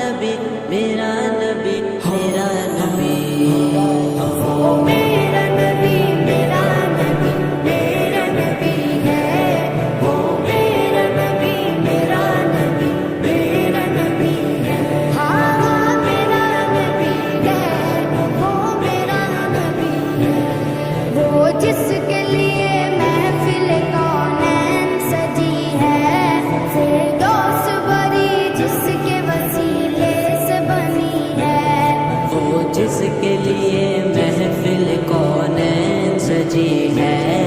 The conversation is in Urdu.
نبی میرا نبی میرا نبی وہ میرا نبی میرا نبی میرا نبی ہے، وہ میرا نبی میرا نبی میرا نبی ہے، ہاں ہاں میرا نبی ہے، وہ میرا نبی ہے، وہ جس کے لیے محفل کونین سجی ہے، فردوس بری جس کے وسیلے سے بنی ہے، وہ جس کے لیے محفل کونین سجی ہے،